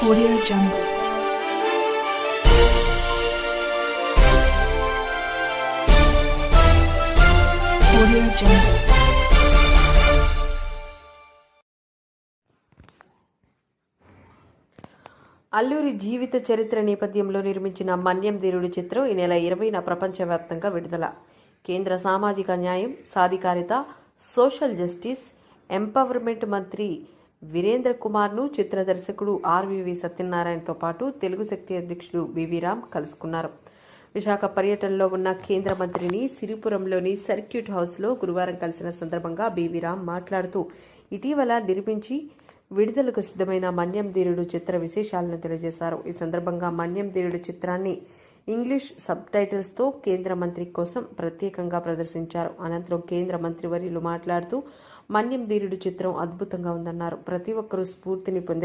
Audio Jungle. Audio Jungle. Alluri జీవిత చరిత్ర నేపథ్యంలో నిర్మించిన మన్యం ధీరుడు చిత్రం ఈ నెల 20న ప్రపంచవ్యాప్తంగా విడుదల. కేంద్ర సామాజిక న్యాయం, సాధికారిత, సోషల్ జస్టిస్, ఎంపవర్మెంట్ మంత్రి వీరేంద్ర కుమార్ను చిత్ర దర్శకుడు ఆర్వీవి సత్యనారాయణతో పాటు తెలుగు శక్తి అధ్యక్షుడు బివి రామ్ కలుసుకున్నారు. విశాఖ పర్యటనలో ఉన్న కేంద్ర మంత్రిని సిరిపురంలోని సర్క్యూట్ హౌస్లో గురువారం కలిసిన సందర్భంగా బివి రామ్ మాట్లాడుతూ ఇటీవల నిర్మించి విడుదలకు సిద్ధమైన మన్యం ధీరుడు చిత్ర విశేషాలను తెలియజేశారు. ఈ సందర్భంగా మన్యం ధీరుడు చిత్రాన్ని ఇంగ్లీష్ సబ్ టైటిల్స్తో కేంద్ర మంత్రి కోసం ప్రత్యేకంగా ప్రదర్శించారు. అనంతరం కేంద్ర మంత్రివర్యులు మాట్లాడుతూ మన్యం ధీరుడు చిత్రం అద్భుతంగా ఉందన్నారు. ప్రతి ఒక్కరూ స్ఫూర్తిని పొందే